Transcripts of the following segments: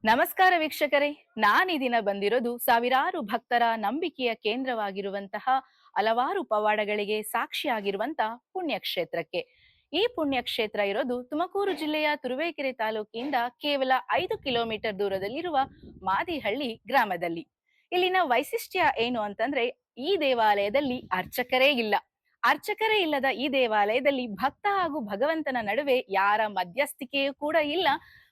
ನಮಸ್ಕಾರ ವೀಕ್ಷಕರೇ, ಈ ದಿನ ಬಂದಿರೋದು ಸಾವಿರಾರು ಭಕ್ತರ ನಂಬಿಕೆಯ ಕೇಂದ್ರವಾಗಿರುವಂತಹ ಹಲವಾರು ಪವಾಡಗಳಿಗೆ ಸಾಕ್ಷಿಯಾಗಿರುವಂತಹ ಪುಣ್ಯಕ್ಷೇತ್ರಕ್ಕೆ. ಈ ಪುಣ್ಯಕ್ಷೇತ್ರ ಇರೋದು ತುಮಕೂರು ಜಿಲ್ಲೆಯ ತುರುವೇಕೆರೆ ತಾಲೂಕಿನಿಂದ ಕೇವಲ 5 ಕಿಲೋಮೀಟರ್ ದೂರದಲ್ಲಿರುವ ಮಾದಿಹಳ್ಳಿ ಗ್ರಾಮದಲ್ಲಿ. ಇಲ್ಲಿನ ವೈಶಿಷ್ಟ್ಯ ಏನು ಅಂತಂದ್ರೆ, ಈ ದೇವಾಲಯದಲ್ಲಿ ಅರ್ಚಕರೇ ಇಲ್ಲ. ಅರ್ಚಕರೇ ಇಲ್ಲದ ಈ ದೇವಾಲಯದಲ್ಲಿ ಭಕ್ತ ಹಾಗೂ ಭಗವಂತನ ನಡುವೆ ಯಾರ ಮಧ್ಯಸ್ಥಿಕೆಯೂ ಕೂಡ ಇಲ್ಲ.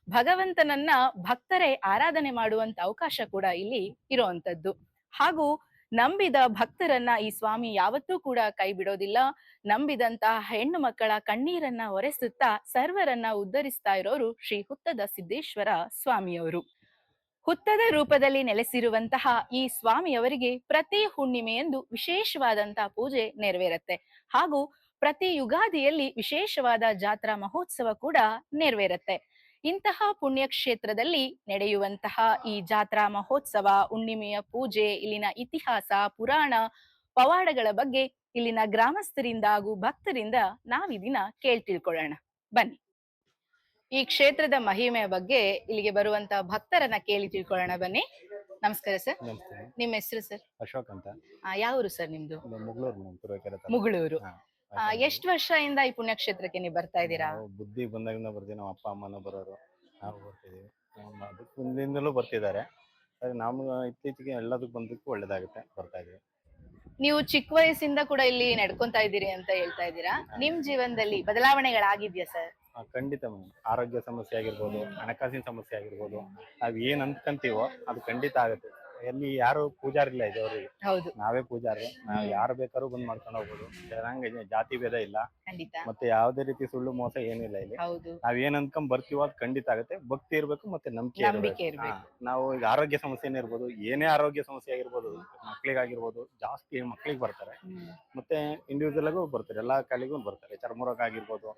ಭಗವಂತನನ್ನ ಭಕ್ತರೇ ಆರಾಧನೆ ಮಾಡುವಂತ ಅವಕಾಶ ಕೂಡ ಇಲ್ಲಿ ಇರುವಂತದ್ದು. ಹಾಗೂ ನಂಬಿದ ಭಕ್ತರನ್ನ ಈ ಸ್ವಾಮಿ ಯಾವತ್ತೂ ಕೂಡ ಕೈ ಬಿಡೋದಿಲ್ಲ. ನಂಬಿದಂತಹ ಹೆಣ್ಣು ಮಕ್ಕಳ ಕಣ್ಣೀರನ್ನ ಒರೆಸುತ್ತಾ ಸರ್ವರನ್ನ ಉದ್ಧರಿಸ್ತಾ ಇರೋರು ಶ್ರೀ ಹುತ್ತದ ಸಿದ್ದೇಶ್ವರ ಸ್ವಾಮಿಯವರು. ಹುತ್ತದ ರೂಪದಲ್ಲಿ ನೆಲೆಸಿರುವಂತಹ ಈ ಸ್ವಾಮಿಯವರಿಗೆ ಪ್ರತಿ ಹುಣ್ಣಿಮೆಯಂದು ವಿಶೇಷವಾದಂತಹ ಪೂಜೆ ನೆರವೇರುತ್ತೆ. ಹಾಗೂ ಪ್ರತಿ ಯುಗಾದಿಯಲ್ಲಿ ವಿಶೇಷವಾದ ಜಾತ್ರಾ ಮಹೋತ್ಸವ ಕೂಡ ನೆರವೇರುತ್ತೆ. ಇಂತಹ ಪುಣ್ಯಕ್ಷೇತ್ರದಲ್ಲಿ ನಡೆಯುವಂತಹ ಈ ಜಾತ್ರಾ ಮಹೋತ್ಸವ, ಹುಣ್ಣಿಮೆಯ ಪೂಜೆ, ಇಲ್ಲಿನ ಇತಿಹಾಸ, ಪುರಾಣ, ಪವಾಡಗಳ ಬಗ್ಗೆ ಇಲ್ಲಿನ ಗ್ರಾಮಸ್ಥರಿಂದ ಹಾಗೂ ಭಕ್ತರಿಂದ ನಾವೀ ದಿನ ತಿಳ್ಕೊಳ್ಳೋಣ. ಬನ್ನಿ. ಈ ಕ್ಷೇತ್ರದ ಮಹಿಮೆಯ ಬಗ್ಗೆ ಇಲ್ಲಿಗೆ ಬರುವಂತಹ ಭಕ್ತರನ್ನ ಕೇಳಿ ತಿಳ್ಕೊಳ್ಳೋಣ ಬನ್ನಿ. ನಮಸ್ಕಾರ ಸರ್. ನಿಮ್ಮ ಹೆಸರು ಸರ್? ಅಶೋಕ್ ಅಂತ. ಯಾವ ಊರು ಸರ್ ನಿಮ್ದು? ಮುಗಳೂರು. ಎಷ್ಟು ವರ್ಷದಿಂದ ಈ ಪುಣ್ಯಕ್ಷೇತ್ರಕ್ಕೆ ನೀವು ಬರ್ತಾ ಇದ್ದೀರಾ? ಬುದ್ಧಿ ಬಂದಾಗಿಂದ ಬರ್ತೀವಿ. ನಮ್ಮ ಅಪ್ಪ ಅಮ್ಮನ ಬರೋರು, ನಾವು ಬರ್ತಿದೀವಿ. ಅದಕ್ಕೆ ಮುಂದಿಂದಲೂ ಬರ್ತಿದ್ದಾರೆ. ನಾವು ಇತ್ತೀಚೆಗೆ ಎಲ್ಲದಕ್ಕೂ ಬಂದಕ್ಕೂ ಒಳ್ಳೇದಾಗುತ್ತೆ, ಬರ್ತಾ ಇದೀವಿ. ನೀವು ಚಿಕ್ಕ ವಯಸ್ಸಿಂದ ಕೂಡ ಇಲ್ಲಿ ನಡ್ಕೊಂತಾ ಇದ್ದೀರಿ ಅಂತ ಹೇಳ್ತಾ ಇದ್ದೀರಾ. ನಿಮ್ ಜೀವನದಲ್ಲಿ ಬದಲಾವಣೆಗಳಾಗಿದ್ಯಾ ಸರ್? ಖಂಡಿತ ಮೇಡಮ್. ಆರೋಗ್ಯ ಸಮಸ್ಯೆ ಆಗಿರ್ಬೋದು, ಹಣಕಾಸಿನ ಸಮಸ್ಯೆ ಆಗಿರ್ಬೋದು, ನಾವ್ ಏನ್ ಅನ್ಕಂತೀವೋ ಅದು ಖಂಡಿತ ಆಗುತ್ತೆ. ಎಲ್ಲಿ ಯಾರು ಪೂಜಾರಿಲ್ಲ ಇದ್ದವ್ರಿಗೆ, ನಾವೇ ಪೂಜಾರಿ. ನಾವ್ ಯಾರು ಬೇಕಾದ್ರೂ ಬಂದ್ ಮಾಡ್ಕೊಂಡು ಹೋಗ್ಬೋದು. ಚೆನ್ನಾಗಿ ಜಾತಿ ಭೇದ ಇಲ್ಲ, ಮತ್ತೆ ಯಾವ್ದೇ ರೀತಿ ಸುಳ್ಳು ಮೋಸ ಏನಿಲ್ಲ ಇಲ್ಲಿ. ನಾವ್ ಏನ್ ಅನ್ಕೊಂಡ್ ಬರ್ತೀವೋ ಅದು ಖಂಡಿತ ಆಗುತ್ತೆ. ಭಕ್ತಿ ಇರ್ಬೇಕು, ಮತ್ತೆ ನಂಬಿಕೆ ಇರ್ಬೇಕು. ನಾವು ಈಗ ಆರೋಗ್ಯ ಸಮಸ್ಯೆನೇ ಇರ್ಬೋದು, ಏನೇ ಆರೋಗ್ಯ ಸಮಸ್ಯೆ ಆಗಿರ್ಬೋದು, ಮಕ್ಳಿಗಾಗಿರ್ಬೋದು, ಜಾಸ್ತಿ ಮಕ್ಳಿಗೆ ಬರ್ತಾರೆ. ಮತ್ತೆ ಇಂಡಿವಿಜುವಲ್ ಆಗು ಬರ್ತಾರೆ, ಎಲ್ಲಾ ಕಾಲಿಗೂ ಬರ್ತಾರೆ. ಚರ್ಮ ರೋಗ ಆಗಿರ್ಬೋದು,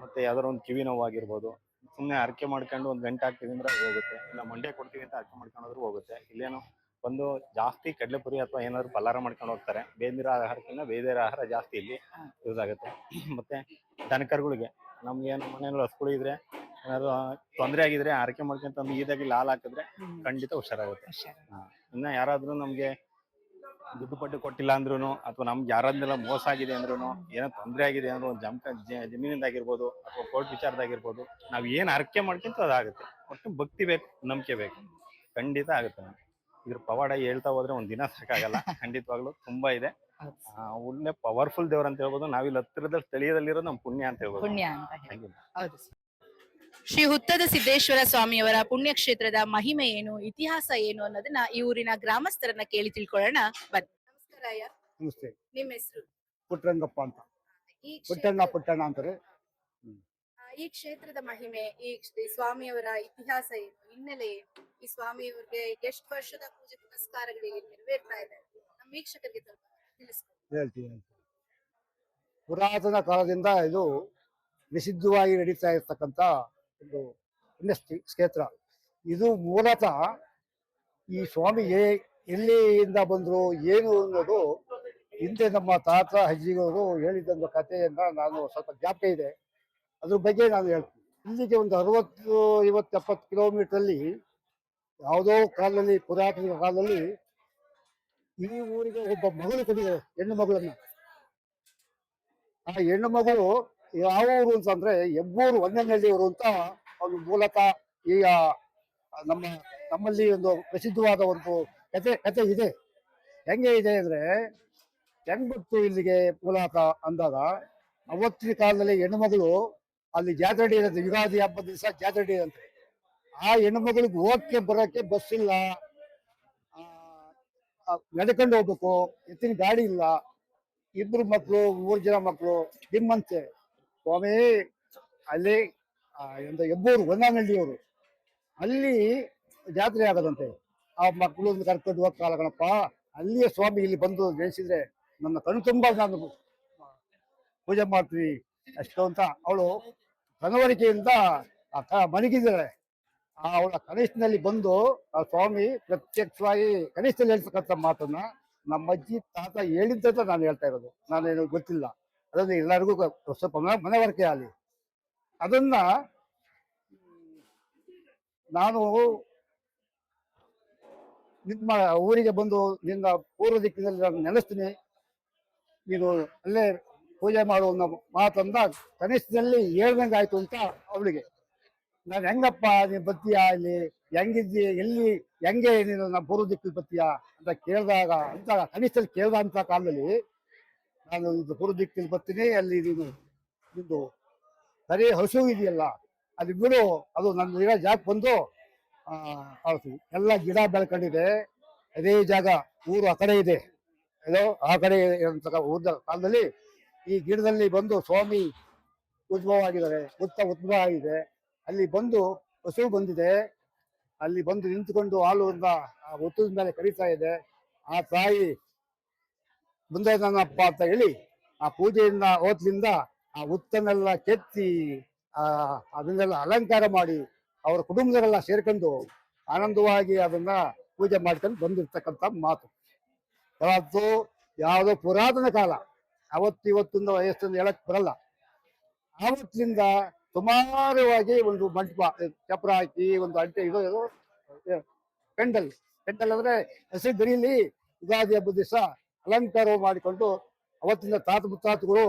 ಮತ್ತೆ ಯಾವ್ದಾರ ಒಂದು ಕಿವಿ ನೋವು ಆಗಿರ್ಬೋದು. ಸುಮ್ನೆ ಅರ್ಕೆ ಮಾಡ್ಕೊಂಡು ಒಂದ್ ಗಂಟೆ ಆಗ್ತೀವಿ ಅಂದ್ರೆ ಹೋಗುತ್ತೆ. ಇಲ್ಲ ಮಂಡ್ಯ ಕೊಡ್ತೀವಿ ಅಂತ ಅರ್ಕೆ ಮಾಡ್ಕೊಂಡ್ರು ಹೋಗುತ್ತೆ. ಇಲ್ಲೇನು ಒಂದು ಜಾಸ್ತಿ ಕಡಲೆಪುರಿ ಅಥವಾ ಏನಾದ್ರು ಪಲಾರ ಮಾಡ್ಕೊಂಡು ಹೋಗ್ತಾರೆ. ಬೇಂದಿರೋ ಆಹಾರಕ್ಕಿಂತ ಬೇದಿರೋ ಆಹಾರ ಜಾಸ್ತಿ ಇಲ್ಲಿ ಯೂಸ್ ಆಗುತ್ತೆ. ಮತ್ತೆ ದನಕರುಗಳಿಗೆ, ನಮ್ಗೆ ಏನು ಮನೆಯಲ್ಲಿ ಹಸುಗಳು ಇದ್ರೆ ಏನಾದ್ರು ತೊಂದರೆ ಆಗಿದ್ರೆ ಅರಕೆ ಮಾಡ್ಕೊಂತ ಈದಾಗಿ ಹಾಲು ಹಾಕಿದ್ರೆ ಖಂಡಿತ ಹುಷಾರಾಗುತ್ತೆ. ಇನ್ನ ಯಾರಾದ್ರೂ ನಮ್ಗೆ ದುಡ್ಡು ಪಟ್ಟು ಕೊಟ್ಟಿಲ್ಲ ಅಂದ್ರೂ, ಅಥವಾ ನಮ್ಗೆ ಯಾರನ್ನೆಲ್ಲ ಮೋಸ ಆಗಿದೆ ಅಂದ್ರೂ, ಏನೋ ತೊಂದರೆ ಆಗಿದೆ ಅಂದ್ರೆ ಒಂದು ಜಮೀನಿಂದಾಗಿರ್ಬೋದು ಅಥವಾ ಕೋರ್ಟ್ ವಿಚಾರದಾಗಿರ್ಬೋದು, ನಾವ್ ಏನ್ ಅರ್ಕೆ ಮಾಡ್ಕೊಂತ ಅದಾಗುತ್ತೆ. ಒಟ್ಟು ಭಕ್ತಿ ಬೇಕು, ನಂಬಿಕೆ ಬೇಕು, ಖಂಡಿತ ಆಗುತ್ತೆ. ಇದ್ರ ಪವಾಡ ಹೇಳ್ತಾ ಹೋದ್ರೆ ಒಂದ್ ದಿನ ಸಾಕಾಗಲ್ಲ. ಖಂಡಿತವಾಗ್ಲು ತುಂಬಾ ಇದೆ. ಒಳ್ಳೆ ಪವರ್ಫುಲ್ ದೇವ್ರ ಅಂತ ಹೇಳ್ಬೋದು. ನಾವಿಲ್ಲಿ ಹತ್ತಿರದ ಸ್ಥಳೀಯದಲ್ಲಿರೋದು ನಮ್ ಪುಣ್ಯ ಅಂತ ಹೇಳ್ಬೋದು. ಶ್ರೀ ಹುತ್ತದ ಸಿದ್ದೇಶ್ವರ ಸ್ವಾಮಿಯವರ ಪುಣ್ಯಕ್ಷೇತ್ರದ ಮಹಿಮೆ ಏನು, ಇತಿಹಾಸ ಏನು ಅನ್ನೋದನ್ನ ಈ ಊರಿನ ಗ್ರಾಮಸ್ಥರನ್ನ ಕೇಳಿ ತಿಳ್ಕೊಳ್ಳೋಣ ಬನ್ನಿ. ನಮಸ್ಕಾರ ಅಯ್ಯ. ನಮಸ್ತೆ. ನಿಮ್ಮ ಹೆಸರು? ಪುಟ್ಟರಂಗಪ್ಪ ಅಂತ. ಪುಟ್ಟಣ್ಣ ಅಂತಾರೆ. ಈ ಕ್ಷೇತ್ರದ ಮಹಿಮೆ, ಈ ಸ್ವಾಮಿಯವರ ಇತಿಹಾಸ ಏನು, ಹಿನ್ನೆಲೆ ಏನು, ಈ ಸ್ವಾಮಿಯವರಿಗೆ ಎಷ್ಟು ವರ್ಷದ ಪೂಜೆ ಪುನಸ್ಕಾರಗಳಿಗೆ ನೆರವೇರ್ತಾ ಇದೆ, ನಮ್ಮ ವೀಕ್ಷಕರಿಗೆ ಹೇಳ್ತೀನಿ. ಪುರಾತನ ಕಾಲದಿಂದ ಇದು ನಿಷಿದ್ಧವಾಗಿ ನಡೀತಾ ಇರ್ತಕ್ಕಂಥ ಒಂದು ಪುಣ್ಯ ಕ್ಷೇತ್ರ. ಇದು ಮೂಲತಃ ಈ ಸ್ವಾಮಿ ಎಲ್ಲಿಂದ ಬಂದ್ರು ಏನು ಅನ್ನೋದು ಹಿಂದೆ ನಮ್ಮ ತಾತ ಅಜ್ಜಿಗಳು ಹೇಳಿದಂಥ ಕಥೆಯನ್ನ ನಾನು ಸ್ವಲ್ಪ ಜ್ಞಾಪಕ ಇದೆ, ಅದ್ರ ಬಗ್ಗೆ ನಾನು ಹೇಳ್ತೀನಿ. ಇಲ್ಲಿಗೆ ಒಂದು 60, 50, 70 ಕಿಲೋಮೀಟರ್ ಯಾವುದೋ ಕಾಲದಲ್ಲಿ, ಪುರಾತನ ಕಾಲದಲ್ಲಿ ಈ ಊರಿಗೆ ಒಬ್ಬ ಮಗಳು ಕೊಟ್ಟಿದ್ದಾರೆ, ಹೆಣ್ಣು ಮಗಳನ್ನ. ಆ ಹೆಣ್ಣು ಮಗಳು ಯಾವ ಊರು ಅಂತಂದ್ರೆ ಹೆಬ್ಬೂರು ಹೊನ್ನೇನಹಳ್ಳಿಯವರು ಅಂತ. ಒಂದು ಮೂಲತಃ ಈಗ ನಮ್ಮಲ್ಲಿ ಒಂದು ಪ್ರಸಿದ್ಧವಾದ ಒಂದು ಕತೆ ಇದೆ. ಹೆಂಗೆ ಇದೆ ಅಂದ್ರೆ, ಹೆಂಗ್ ಬಿಟ್ಟು ಇಲ್ಲಿಗೆ ಮೂಲತಃ ಅಂದಾಗ, ಅವತ್ತಿನ ಕಾಲದಲ್ಲಿ ಹೆಣ್ಣುಮಗಳು ಅಲ್ಲಿ ಜಾತ್ರೆ ಇರುತ್ತೆ. ಯುಗಾದಿ ಹಬ್ಬದ ದಿವಸ ಜಾತ್ರೆ ಇರುತ್ತೆ. ಆ ಹೆಣ್ಣುಮಗಳಿಗೆ ಹೋಗಕ್ಕೆ ಬರೋಕ್ಕೆ ಬಸ್ ಇಲ್ಲ, ನಡ್ಕೊಂಡು ಹೋಗ್ಬೇಕು, ಎತ್ತಿನ ಗಾಡಿ ಇಲ್ಲ. 2 ಮಕ್ಕಳು, 3 ಜನ ಮಕ್ಕಳು ನಿಮ್ಮಂತೆ ಸ್ವಾಮಿ ಅಲ್ಲಿ ಒಂದು ಹೆಬ್ಬೂರು ಹೊನ್ನಾನಹಳ್ಳಿಯವರು ಅಲ್ಲಿ ಜಾತ್ರೆ ಆಗೋದಂತೆ. ಆ ಮಕ್ಕಳು ಕರ್ಕೊಂಡು ಹೋಗ್ತಾಳ ಕಣಪ್ಪ, ಅಲ್ಲಿಯೇ ಸ್ವಾಮಿ ಇಲ್ಲಿ ಬಂದು ಜಯಿಸಿದ್ರೆ ನನ್ನ ಕಣ್ಣು ತುಂಬ ನಾನು ಪೂಜೆ ಮಾಡ್ತೀವಿ ಅಷ್ಟು ಅಂತ ಅವಳು ಕನವರಿಕೆಯಿಂದ ಮಲಗಿದ್ದಾಳೆ. ಅವಳ ಕನಿಷ್ಠನಲ್ಲಿ ಬಂದು ಆ ಸ್ವಾಮಿ ಪ್ರತ್ಯಕ್ಷವಾಗಿ ಕನಿಷ್ಠದಲ್ಲಿ ಹೇಳ್ತಕ್ಕಂಥ ಮಾತನ್ನ ನಮ್ಮ ಅಜ್ಜಿ ತಾತ ಹೇಳಿದ್ದಂತ ನಾನು ಹೇಳ್ತಾ ಇರೋದು. ನಾನೇನು ಗೊತ್ತಿಲ್ಲ, ಅದನ್ನು ಎಲ್ಲರಿಗೂ ಸ್ವಲ್ಪ ಮನವರಿಕೆ ಆಗಲಿ. ಅದನ್ನ ನಾನು ನಿಮ್ಮ ಊರಿಗೆ ಬಂದು ನಿನ್ನ ಪೂರ್ವ ದಿಕ್ಕಿನಲ್ಲಿ ನಾನು ನೆಲೆಸ್ತೀನಿ, ನೀನು ಅಲ್ಲೇ ಪೂಜೆ ಮಾಡು ಅನ್ನೋ ಮಾತಂದ ಕನಿಷ್ಠದಲ್ಲಿ ಹೇಳ್ದಂಗೆ ಆಯ್ತು ಅಂತ ಅವಳಿಗೆ. ನಾನು ಹೆಂಗಪ್ಪ ನೀನು ಬತ್ತೀಯಾ, ಇಲ್ಲಿ ಹೆಂಗಿದ್ದಿ, ಎಲ್ಲಿ ಹೆಂಗೆ ನೀನು ನಮ್ಮ ಪೂರ್ವ ದಿಕ್ಕಲ್ಲಿ ಬತ್ತೀಯಾ ಅಂತ ಕೇಳಿದಾಗ, ಅಂತ ಕನಿಷ್ಠಲ್ಲಿ ಕೇಳ್ದ ಅಂತ ಕಾಲದಲ್ಲಿ ನಾನು ಇದು ಪೂರ್ವ ದಿಕ್ಕಲ್ಲಿ ಬರ್ತೀನಿ, ಅಲ್ಲಿ ನೀನು ನಿಂದು ಸರಿ ಹಸು ಇದೆಯಲ್ಲ ಅದು ಬಿಡು, ಅದು ನನ್ನ ಇರೋ ಜಾಗ ಬಂದು ಹೌದು ಎಲ್ಲ ಗಿಡ ಬೆಳ್ಕೊಂಡಿದೆ, ಅದೇ ಜಾಗ ಊರು ಆ ಕಡೆ ಇದೆ, ಏನೋ ಆ ಕಡೆ ಇರೋಂಥ ಊರದ ಕಾಲದಲ್ಲಿ ಈ ಗಿಡದಲ್ಲಿ ಬಂದು ಸ್ವಾಮಿ ಉದ್ಭವವಾಗಿದ್ದಾರೆ, ಉದ್ಭವ ಆಗಿದೆ. ಅಲ್ಲಿ ಬಂದು ಹಸು ಬಂದಿದೆ, ಅಲ್ಲಿ ಬಂದು ನಿಂತುಕೊಂಡು ಹಾಲುಯಿಂದ ಆ ಹುತ್ತದ ಮೇಲೆ ಕರೀತಾ ಇದೆ. ಆ ತಾಯಿ ಮುಂದೆ ನನ್ನಪ್ಪ ಅಂತ ಹೇಳಿ ಆ ಪೂಜೆಯಿಂದ ಹೋದ್ಲಿಂದ ಆ ಹುತ್ತನ್ನೆಲ್ಲ ಕೆತ್ತಿ ಅದನ್ನೆಲ್ಲ ಅಲಂಕಾರ ಮಾಡಿ ಅವರ ಕುಟುಂಬದವರೆಲ್ಲ ಸೇರ್ಕೊಂಡು ಆನಂದವಾಗಿ ಅದನ್ನ ಪೂಜೆ ಮಾಡ್ಕೊಂಡು ಬಂದಿರ್ತಕ್ಕಂಥ ಮಾತು. ಯಾವತ್ತು ಯಾವುದೋ ಪುರಾತನ ಕಾಲ, ಅವತ್ತಿವತ್ತಿಂದ ವಯಸ್ಸನ್ನು ಹೇಳಕ್ ಬರಲ್ಲ. ಆವತ್ತಿನಿಂದ ಸುಮಾರವಾಗಿ ಒಂದು ಮಂಟಪ ಚಪ್ರ ಹಾಕಿ ಒಂದು ಅಂಟೆ ಇದು ಪೆಂಡಲ್ ಅಂದ್ರೆ ಹಸಿ ಗರಿಯಲ್ಲಿ ಯುಗಾದಿ ಹಬ್ಬದ ದಿವಸ ಅಲಂಕಾರ ಮಾಡಿಕೊಂಡು ಅವತ್ತಿನ ತಾತ ಮುತ್ತಾತಗಳು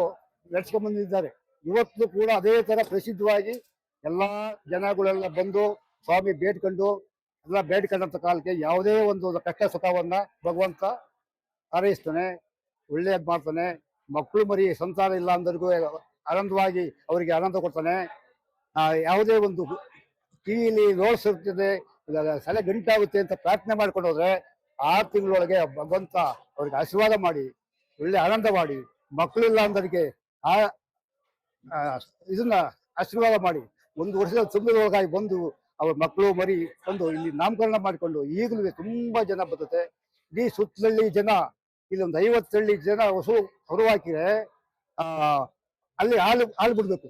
ನಡ್ಸ್ಕೊಂಡ್ ಬಂದಿದ್ದಾರೆ. ಇವತ್ತು ಕೂಡ ಅದೇ ತರ ಪ್ರಸಿದ್ಧವಾಗಿ ಎಲ್ಲಾ ಜನಗಳೆಲ್ಲ ಬಂದು ಸ್ವಾಮಿ ಬೇಡ್ಕೊಂಡು ಎಲ್ಲ ಬೇಡ್ಕೊಂಡಂತ ಕಾಲಕ್ಕೆ ಯಾವುದೇ ಒಂದು ಕಷ್ಟ ಸುಖವನ್ನ ಭಗವಂತ ಹಾರೈಸ್ತಾನೆ, ಒಳ್ಳೇದ್ ಮಾಡ್ತಾನೆ. ಮಕ್ಕಳು ಮರಿ ಸಂತಾನ ಇಲ್ಲ ಅಂದರಿಗೂ ಆನಂದವಾಗಿ ಅವರಿಗೆ ಆನಂದ ಕೊಡ್ತಾನೆ. ಯಾವುದೇ ಒಂದು ಕಿವಿಯಲ್ಲಿ ನೋಡ್ಸಿರ್ತದೆ, ಸಲೆ ಗಂಟಾಗುತ್ತೆ ಅಂತ ಪ್ರಾರ್ಥನೆ ಮಾಡ್ಕೊಂಡು ಹೋದ್ರೆ 6 ತಿಂಗಳೊಳಗೆ ಭಗವಂತ ಅವ್ರಿಗೆ ಆಶೀರ್ವಾದ ಮಾಡಿ ಒಳ್ಳೆ ಆನಂದ ಮಾಡಿ, ಮಕ್ಕಳಿಲ್ಲ ಅಂದರಿಗೆ ಇದನ್ನ ಆಶೀರ್ವಾದ ಮಾಡಿ 1 ವರ್ಷದ ತುಂಬಿದೊಳಗಾಗಿ ಬಂದು ಅವ್ರ ಮಕ್ಕಳು ಮರಿ ಬಂದು ಇಲ್ಲಿ ನಾಮಕರಣ ಮಾಡಿಕೊಂಡು ಈಗಲೂ ತುಂಬಾ ಜನ ಬರ್ತದೆ. ಇಡೀ ಸುತ್ತಲಳ್ಳಿ ಜನ, ಇಲ್ಲಿ ಒಂದು 50 ಹಳ್ಳಿ ಜನ ಹೊರು ಹಾಕಿದ್ರೆ ಅಲ್ಲಿ ಹಾಲು ಬಿಡ್ಬೇಕು.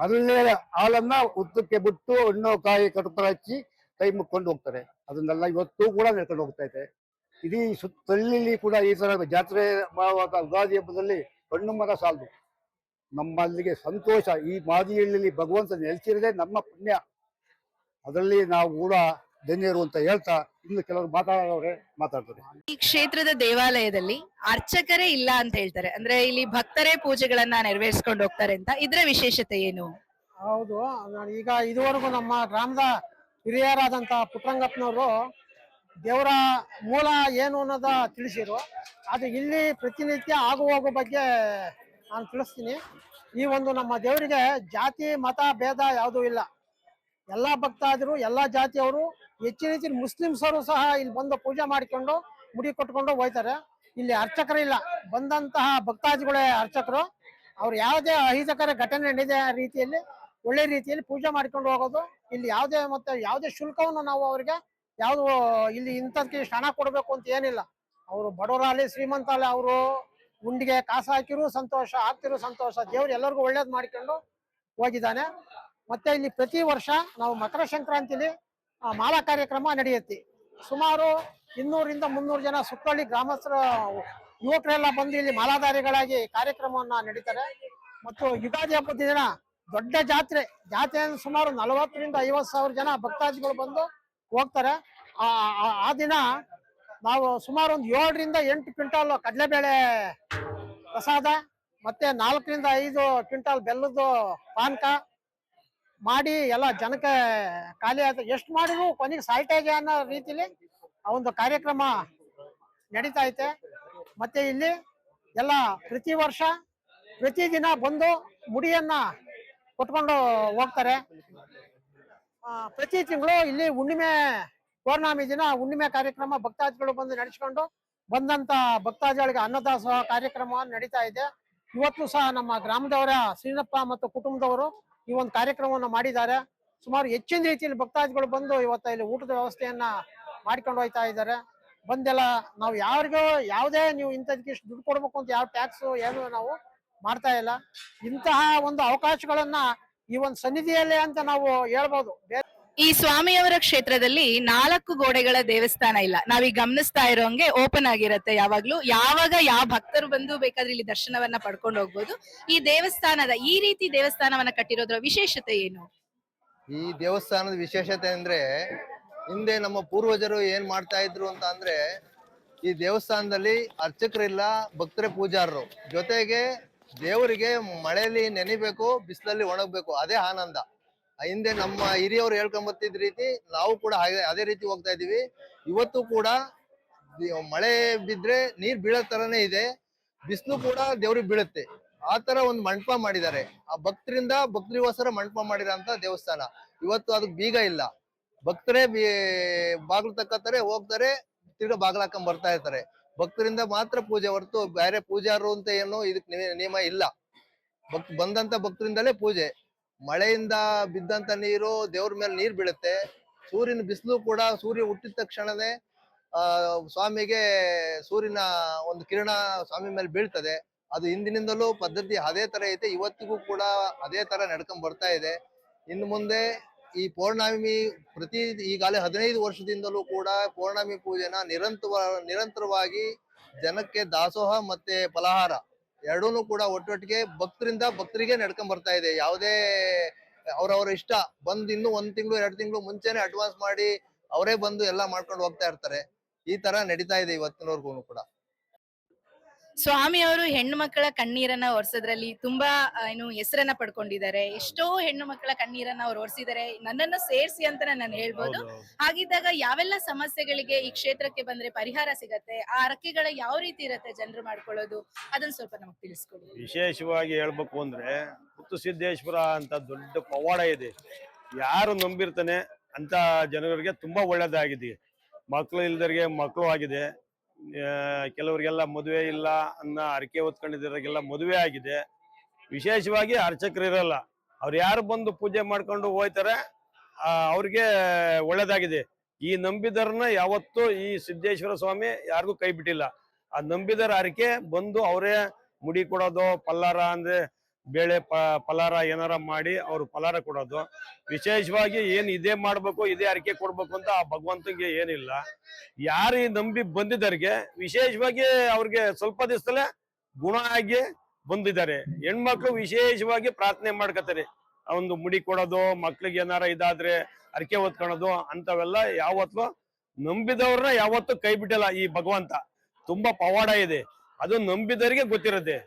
ಮೊದಲನೇ ಹಾಲನ್ನ ಉದ್ದಕ್ಕೆ ಬಿಟ್ಟು ಹಣ್ಣು ಕಾಯಿ ಕಟುಪರ ಹಚ್ಚಿ ಕೈ ಮುಕ್ಕೊಂಡು ಹೋಗ್ತಾರೆ. ಅದನ್ನೆಲ್ಲ ಇವತ್ತು ಕೂಡ ನಡ್ಕೊಂಡು ಹೋಗ್ತಾ ಇದೆ. ಇಡೀ ಸುತ್ತಳ್ಳಿ ಕೂಡ ಈ ತರ ಜಾತ್ರೆ ಮಾಡುವಾಗ ಯುಗಾದಿ ಹಬ್ಬದಲ್ಲಿ ಹಣ್ಣು ಮರ ಸಾಲದು. ನಮ್ಮಲ್ಲಿಗೆ ಸಂತೋಷ, ಈ ಮಾದಿಹಳ್ಳಿಯಲ್ಲಿ ಭಗವಂತ ನೆಲೆಸಿರದೆ ನಮ್ಮ ಪುಣ್ಯ, ಅದರಲ್ಲಿ ನಾವು ಕೂಡ ಧನ್ಯರು ಅಂತ ಹೇಳ್ತಾ ಇನ್ನು ಕೆಲವರು ಮಾತಾಡ್ತಾರೆ. ಈ ಕ್ಷೇತ್ರದ ದೇವಾಲಯದಲ್ಲಿ ಅರ್ಚಕರೇ ಇಲ್ಲ ಅಂತ ಹೇಳ್ತಾರೆ, ಅಂದ್ರೆ ಇಲ್ಲಿ ಭಕ್ತರೇ ಪೂಜೆಗಳನ್ನ ನೆರವೇರಿಸ್ಕೊಂಡು ಹೋಗ್ತಾರೆ ಅಂತ. ಇದ್ರ ವಿಶೇಷತೆ ಏನು? ಹೌದು, ಈಗ ಇದುವರೆಗೂ ನಮ್ಮ ಗ್ರಾಮದ ಹಿರಿಯರಾದಂತ ಪುಟ್ಟರಂಗಪ್ಪನವರು ದೇವರ ಮೂಲ ಏನು ಅನ್ನೋದ ತಿಳಿಸಿರು. ಅದು ಇಲ್ಲಿ ಪ್ರತಿನಿತ್ಯ ಆಗು ಹೋಗೋ ಬಗ್ಗೆ ನಾನು ತಿಳಿಸ್ತೀನಿ. ಈ ಒಂದು ನಮ್ಮ ದೇವರಿಗೆ ಜಾತಿ ಮತ ಭೇದ ಯಾವುದೂ ಇಲ್ಲ. ಎಲ್ಲ ಭಕ್ತಾದಿರು, ಎಲ್ಲ ಜಾತಿಯವರು, ಹೆಚ್ಚಿನ ಮುಸ್ಲಿಮ್ಸರು ಸಹ ಇಲ್ಲಿ ಬಂದು ಪೂಜೆ ಮಾಡಿಕೊಂಡು ಮುಡಿ ಕೊಟ್ಕೊಂಡು ಹೋಯ್ತಾರೆ. ಇಲ್ಲಿ ಅರ್ಚಕರಿಲ್ಲ, ಬಂದಂತಹ ಭಕ್ತಾದಿಗಳೇ ಅರ್ಚಕರು. ಅವ್ರು ಯಾವುದೇ ಅಹಿತಕರ ಘಟನೆ ನಡೆದ ರೀತಿಯಲ್ಲಿ ಒಳ್ಳೆ ರೀತಿಯಲ್ಲಿ ಪೂಜೆ ಮಾಡ್ಕೊಂಡು ಹೋಗೋದು. ಇಲ್ಲಿ ಯಾವುದೇ ಶುಲ್ಕವನ್ನು ನಾವು ಅವ್ರಿಗೆ ಯಾವುದು ಇಲ್ಲಿ ಇಂಥದಕ್ಕೆ ಇಷ್ಟು ಹಣ ಕೊಡಬೇಕು ಅಂತ ಏನಿಲ್ಲ. ಅವರು ಬಡವರಾಗಲಿ ಶ್ರೀಮಂತಾಗಲಿ ಅವರು ಉಂಡಿಗೆ ಕಾಸು ಹಾಕಿರು ಸಂತೋಷ, ಆಗ್ತಿರೋ ಸಂತೋಷ. ದೇವ್ರು ಎಲ್ಲರಿಗೂ ಒಳ್ಳೇದು ಮಾಡ್ಕೊಂಡು ಹೋಗಿದ್ದಾನೆ. ಮತ್ತೆ ಇಲ್ಲಿ ಪ್ರತಿ ವರ್ಷ ನಾವು ಮಕರ ಸಂಕ್ರಾಂತಿಲಿ ಮಾಲಾ ಕಾರ್ಯಕ್ರಮ ನಡೆಯುತ್ತೆ. ಸುಮಾರು 200ರಿಂದ 300 ಜನ ಸುತ್ತಳ್ಳಿ ಗ್ರಾಮಸ್ಥರ ಯುವಕರೆಲ್ಲ ಬಂದು ಇಲ್ಲಿ ಮಾಲಾಧಾರಿಗಳಾಗಿ ಕಾರ್ಯಕ್ರಮವನ್ನ ನಡೀತಾರೆ. ಮತ್ತು ಯುಗಾದಿ ಹಬ್ಬದ ದಿನ ದೊಡ್ಡ ಜಾತ್ರೆ ಸುಮಾರು 40ರಿಂದ 50 ಸಾವಿರ ಜನ ಭಕ್ತಾದಿಗಳು ಬಂದು ಹೋಗ್ತಾರೆ. ಆ ದಿನ ನಾವು ಸುಮಾರು ಒಂದು 7ರಿಂದ 8 ಕ್ವಿಂಟಾಲ್ ಕಡಲೆಬೇಳೆ ಪ್ರಸಾದ, ಮತ್ತೆ 4ರಿಂದ 5 ಕ್ವಿಂಟಾಲ್ ಬೆಲ್ಲದ ಪಾನಕ ಮಾಡಿ ಎಲ್ಲ ಜನಕ್ಕೆ ಖಾಲಿ ಆಯ್ತು. ಎಷ್ಟು ಮಾಡಿದ್ರು ಕೊನೆಗೆ ಸಾಯ್ಟೇಜ್ ಅನ್ನೋ ರೀತಿಲಿ ಆ ಒಂದು ಕಾರ್ಯಕ್ರಮ ನಡೀತಾ ಐತೆ. ಮತ್ತೆ ಇಲ್ಲಿ ಎಲ್ಲ ಪ್ರತಿ ವರ್ಷ ಪ್ರತಿದಿನ ಬಂದು ಮುಡಿಯನ್ನ ಕೊಟ್ಕೊಂಡು ಹೋಗ್ತಾರೆ. ಪ್ರತಿ ತಿಂಗಳು ಇಲ್ಲಿ ಹುಣ್ಣಿಮೆ ಪೌರ್ಣಮಿ ದಿನ ಹುಣ್ಣಿಮೆ ಕಾರ್ಯಕ್ರಮ ಭಕ್ತಾದಿಗಳು ಬಂದು ನಡೆಸ್ಕೊಂಡು ಬಂದಂತ ಭಕ್ತಾದಿಗಳಿಗೆ ಅನ್ನದಾಸೋಹ ಕಾರ್ಯಕ್ರಮ ನಡೀತಾ ಇದೆ. ಇವತ್ತು ಸಹ ನಮ್ಮ ಗ್ರಾಮದವರ ಶ್ರೀನಪ್ಪ ಮತ್ತು ಕುಟುಂಬದವರು ಈ ಒಂದು ಕಾರ್ಯಕ್ರಮವನ್ನು ಮಾಡಿದ್ದಾರೆ. ಸುಮಾರು ಹೆಚ್ಚಿನ ರೀತಿಯಲ್ಲಿ ಭಕ್ತಾದಿಗಳು ಬಂದು ಇವತ್ತ ಇಲ್ಲಿ ಊಟದ ವ್ಯವಸ್ಥೆಯನ್ನ ಮಾಡ್ಕೊಂಡು ಹೋಗ್ತಾ ಇದ್ದಾರೆ. ಬಂದೆಲ್ಲ ನಾವು ಯಾರಿಗೂ ಯಾವುದೇ ನೀವು ಇಂಥದಕ್ಕೆ ಇಷ್ಟು ದುಡ್ಡು ಕೊಡ್ಬೇಕು ಅಂತ ಯಾವ ಟ್ಯಾಕ್ಸ್ ಏನು ನಾವು ಮಾಡ್ತಾ ಇಲ್ಲ. ಇಂತಹ ಒಂದು ಅವಕಾಶಗಳನ್ನ ಈ ಒಂದು ಸನ್ನಿಧಿಯಲ್ಲೇ ಅಂತ ನಾವು ಹೇಳ್ಬೋದು. ಈ ಸ್ವಾಮಿಯವರ ಕ್ಷೇತ್ರದಲ್ಲಿ 4 ಗೋಡೆಗಳ ದೇವಸ್ಥಾನ ಇಲ್ಲ. ನಾವೀಗ ಗಮನಿಸ್ತಾ ಇರೋಂಗೆ ಓಪನ್ ಆಗಿರತ್ತೆ ಯಾವಾಗ್ಲೂ. ಯಾವಾಗ ಯಾವ ಭಕ್ತರು ಬಂದು ಬೇಕಾದ್ರೆ ಇಲ್ಲಿ ದರ್ಶನವನ್ನ ಪಡ್ಕೊಂಡು ಹೋಗ್ಬೋದು. ಈ ರೀತಿ ದೇವಸ್ಥಾನವನ್ನ ಕಟ್ಟಿರೋದ್ರ ವಿಶೇಷತೆ ಏನು? ಈ ದೇವಸ್ಥಾನದ ವಿಶೇಷತೆ ಅಂದ್ರೆ ಹಿಂದೆ ನಮ್ಮ ಪೂರ್ವಜರು ಏನ್ ಮಾಡ್ತಾ ಇದ್ರು ಅಂತ ಅಂದ್ರೆ, ಈ ದೇವಸ್ಥಾನದಲ್ಲಿ ಅರ್ಚಕರಿಲ್ಲ, ಭಕ್ತರೇ ಪೂಜಾರರು. ಜೊತೆಗೆ ದೇವರಿಗೆ ಮಳೆಯಲ್ಲಿ ನೆನಿಬೇಕು, ಬಿಸಿಲಲ್ಲಿ ಒಣಗಬೇಕು, ಅದೇ ಆನಂದ. ಹಿಂದೆ ನಮ್ಮ ಹಿರಿಯವರು ಹೇಳ್ಕೊಂಬತ್ತಿದ ರೀತಿ ನಾವು ಕೂಡ ಅದೇ ರೀತಿ ಹೋಗ್ತಾ ಇದೀವಿ. ಇವತ್ತು ಕೂಡ ಮಳೆ ಬಿದ್ರೆ ನೀರ್ ಬೀಳೋ ತರನೇ ಇದೆ, ಬಿಸಿಲು ಕೂಡ ದೇವ್ರಿಗೆ ಬೀಳುತ್ತೆ. ಆ ತರ ಒಂದು ಮಂಟಪ ಮಾಡಿದ್ದಾರೆ. ಆ ಭಕ್ತರಿಗೋಸ್ಕರ ಮಂಟಪ ಮಾಡಿರೋಂತ ದೇವಸ್ಥಾನ. ಇವತ್ತು ಅದಕ್ಕೆ ಬೀಗ ಇಲ್ಲ, ಭಕ್ತರೇ ಬಾಗ್ಲು ತಕ್ಕತ್ತಾರೆ, ಹೋಗ್ತಾರೆ, ತಿರ್ಗಾ ಬಾಗ್ಲ ಹಾಕೊಂಡ್ ಬರ್ತಾ ಇರ್ತಾರೆ. ಭಕ್ತರಿಂದ ಮಾತ್ರ ಪೂಜೆ ಹೊರತು ಬೇರೆ ಪೂಜಾರರು ಅಂತ ಏನು ಇದಕ್ ನಿಯಮ ಇಲ್ಲ. ಬಂದಂತ ಭಕ್ತರಿಂದಲೇ ಪೂಜೆ. ಮಳೆಯಿಂದ ಬಿದ್ದಂತ ನೀರು ದೇವ್ರ ಮೇಲೆ ನೀರ್ ಬೀಳುತ್ತೆ. ಸೂರ್ಯನ ಬಿಸಿಲು ಕೂಡ ಸೂರ್ಯ ಹುಟ್ಟಿದ ತಕ್ಷಣನೇ ಸ್ವಾಮಿಗೆ ಸೂರ್ಯನ ಒಂದು ಕಿರಣ ಸ್ವಾಮಿ ಮೇಲೆ ಬೀಳ್ತದೆ. ಅದು ಹಿಂದಿನಿಂದಲೂ ಪದ್ಧತಿ ಅದೇ ತರ ಐತೆ, ಇವತ್ತಿಗೂ ಕೂಡ ಅದೇ ತರ ನಡ್ಕೊಂಡ್ ಬರ್ತಾ ಇದೆ. ಇನ್ನು ಮುಂದೆ ಈ ಪೌರ್ಣಮಿ ಈಗಾಗಲೇ 15 ವರ್ಷದಿಂದಲೂ ಕೂಡ ಪೌರ್ಣಮಿ ಪೂಜೆನ ನಿರಂತರವಾಗಿ ಜನಕ್ಕೆ ದಾಸೋಹ ಮತ್ತೆ ಫಲಹಾರ ಎರಡೂನು ಕೂಡ ಒಟ್ಟೊಟ್ಟಿಗೆ ಭಕ್ತರಿಗೆ ನಡ್ಕೊಂಡ್ ಬರ್ತಾ ಇದೆ. ಯಾವುದೇ ಅವ್ರವ್ರ ಇಷ್ಟ ಬಂದು ಇನ್ನು 1 ತಿಂಗಳು 2 ತಿಂಗಳು ಮುಂಚೆನೆ ಅಡ್ವಾನ್ಸ್ ಮಾಡಿ ಅವರೇ ಬಂದು ಎಲ್ಲಾ ಮಾಡ್ಕೊಂಡು ಹೋಗ್ತಾ ಇರ್ತಾರೆ. ಈ ತರ ನಡೀತಾ ಇದೆ ಇವತ್ತಿನವರೆಗೂ ಕೂಡ. ಸ್ವಾಮಿಯವರು ಹೆಣ್ಣು ಮಕ್ಕಳ ಕಣ್ಣೀರನ್ನ ಒರೆಸೋದ್ರಲ್ಲಿ ತುಂಬಾ ಹೆಸರನ್ನ ಪಡ್ಕೊಂಡಿದ್ದಾರೆ. ಎಷ್ಟೋ ಹೆಣ್ಣು ಮಕ್ಕಳ ಕಣ್ಣೀರನ್ನ ಅವ್ರು ಒರೆಸಿದ್ದಾರೆ, ನನ್ನನ್ನು ಸೇರಿಸಿ ಅಂತ ನಾನು ಹೇಳ್ಬೋದು. ಹಾಗಿದ್ದಾಗ ಯಾವೆಲ್ಲ ಸಮಸ್ಯೆಗಳಿಗೆ ಈ ಕ್ಷೇತ್ರಕ್ಕೆ ಬಂದ್ರೆ ಪರಿಹಾರ ಸಿಗತ್ತೆ, ಆ ಹರಕೆಗಳ ಯಾವ ರೀತಿ ಇರುತ್ತೆ ಜನರು ಮಾಡ್ಕೊಳ್ಳೋದು, ಅದನ್ನ ಸ್ವಲ್ಪ ನಮಗೆ ತಿಳಿಸ್ಕೊಡಿ. ವಿಶೇಷವಾಗಿ ಹೇಳ್ಬೇಕು ಅಂದ್ರೆ ಮುತ್ತು ಸಿದ್ದೇಶ್ವರ ಅಂತ ದೊಡ್ಡ ಪವಾಡ ಇದೆ. ಯಾರು ನಂಬಿರ್ತಾನೆ ಅಂತ ಜನರಿಗೆ ತುಂಬಾ ಒಳ್ಳೇದಾಗಿದೆ. ಮಕ್ಕಳು ಇಲ್ದರಿಗೆ ಮಕ್ಕಳು ಆಗಿದೆ, ಕೆಲವರಿಗೆಲ್ಲ ಮದುವೆ ಇಲ್ಲ ಅನ್ನ ಹರಕೆ ಹೊತ್ಕೊಂಡಿದ್ದರಿಗೆಲ್ಲ ಮದುವೆ ಆಗಿದೆ. ವಿಶೇಷವಾಗಿ ಅರ್ಚಕರು ಇರಲ್ಲ, ಅವ್ರು ಯಾರು ಬಂದು ಪೂಜೆ ಮಾಡ್ಕೊಂಡು ಹೋಯ್ತಾರೆ ಅವ್ರಿಗೆ ಒಳ್ಳೇದಾಗಿದೆ. ಈ ನಂಬಿದರನ್ನ ಯಾವತ್ತೂ ಈ ಸಿದ್ದೇಶ್ವರ ಸ್ವಾಮಿ ಯಾರಿಗೂ ಕೈ ಬಿಟ್ಟಿಲ್ಲ. ಆ ನಂಬಿದರ ಹರಕೆ ಬಂದು ಅವರೇ ಮುಡಿ ಕೊಡೋದು, ಪಲ್ಲಾರ ಅಂದ್ರೆ ಬೇಳೆ ಪಲಾರ ಏನಾರ ಮಾಡಿ ಅವ್ರು ಪಲಾರ ಕೊಡೋದು. ವಿಶೇಷವಾಗಿ ಏನ್ ಇದೇ ಮಾಡ್ಬೇಕು, ಇದೇ ಅರಿಕೆ ಕೊಡ್ಬೇಕು ಅಂತ ಆ ಭಗವಂತನಿಗೆ ಏನಿಲ್ಲ. ಯಾರು ಈ ನಂಬಿ ಬಂದಿದ್ದರಿಗೆ ವಿಶೇಷವಾಗಿ ಅವ್ರಿಗೆ ಸ್ವಲ್ಪ ದಿವಸದಲ್ಲೇ ಗುಣ ಆಗಿ ಬಂದಿದ್ದಾರೆ. ಹೆಣ್ಮಕ್ಳು ವಿಶೇಷವಾಗಿ ಪ್ರಾರ್ಥನೆ ಮಾಡ್ಕತಾರೆ, ಒಂದು ಮುಡಿ ಕೊಡೋದು, ಮಕ್ಳಿಗೆ ಏನಾರ ಇದಾದ್ರೆ ಅರಿಕೆ ಹೊತ್ಕೊಳೋದು ಅಂತವೆಲ್ಲ ಯಾವತ್ತೂ ನಂಬಿದವ್ರನ್ನ ಯಾವತ್ತೂ ಕೈ ಬಿಟ್ಟಿಲ್ಲ ಈ ಭಗವಂತ. ತುಂಬಾ ಪವಾಡ ಇದೆ, ಅದು ನಂಬಿದವರಿಗೆ ಗೊತ್ತಿರುತ್ತೆ.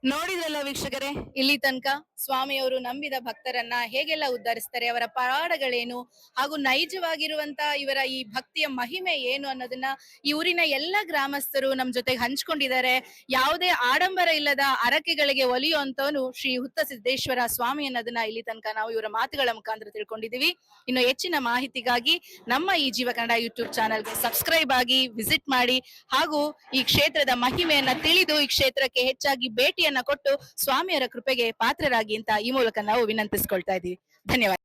ನೋಡಿದ್ರಲ್ಲ ವೀಕ್ಷಕರೇ, ಇಲ್ಲಿ ತನಕ ಸ್ವಾಮಿಯವರು ನಂಬಿದ ಭಕ್ತರನ್ನ ಹೇಗೆಲ್ಲ ಉದ್ಧರಿಸ್ತಾರೆ, ಅವರ ಪವಾಡಗಳೇನು ಹಾಗೂ ನೈಜವಾಗಿರುವಂತ ಇವರ ಈ ಭಕ್ತಿಯ ಮಹಿಮೆ ಏನು ಅನ್ನೋದನ್ನ ಈ ಊರಿನ ಎಲ್ಲ ಗ್ರಾಮಸ್ಥರು ನಮ್ ಜೊತೆಗೆ ಹಂಚ್ಕೊಂಡಿದ್ದಾರೆ. ಯಾವುದೇ ಆಡಂಬರ ಇಲ್ಲದ ಹರಕೆಗಳಿಗೆ ಒಲಿಯುವಂತವನು ಶ್ರೀ ಹುತ್ತ ಸಿದ್ದೇಶ್ವರ ಸ್ವಾಮಿ ಅನ್ನೋದನ್ನ ಇಲ್ಲಿ ತನಕ ನಾವು ಇವರ ಮಾತುಗಳ ಮುಖಾಂತರ ತಿಳ್ಕೊಂಡಿದೀವಿ. ಇನ್ನು ಹೆಚ್ಚಿನ ಮಾಹಿತಿಗಾಗಿ ನಮ್ಮ ಈ ಜೀವ ಕನ್ನಡ ಯೂಟ್ಯೂಬ್ ಚಾನಲ್ಗೆ ಸಬ್ಸ್ಕ್ರೈಬ್ ಆಗಿ, ವಿಸಿಟ್ ಮಾಡಿ, ಹಾಗೂ ಈ ಕ್ಷೇತ್ರದ ಮಹಿಮೆಯನ್ನ ತಿಳಿದು ಈ ಕ್ಷೇತ್ರಕ್ಕೆ ಹೆಚ್ಚಾಗಿ ಭೇಟಿಯನ್ನ ಕೊಟ್ಟು ಸ್ವಾಮಿಯರ ಕೃಪೆಗೆ ಪಾತ್ರರಾಗಿ ಅಂತ ಈ ಮೂಲಕ ನಾವು ವಿನಂತಿಸ್ಕೊಳ್ತಾ ಇದ್ದೀವಿ. ಧನ್ಯವಾದ.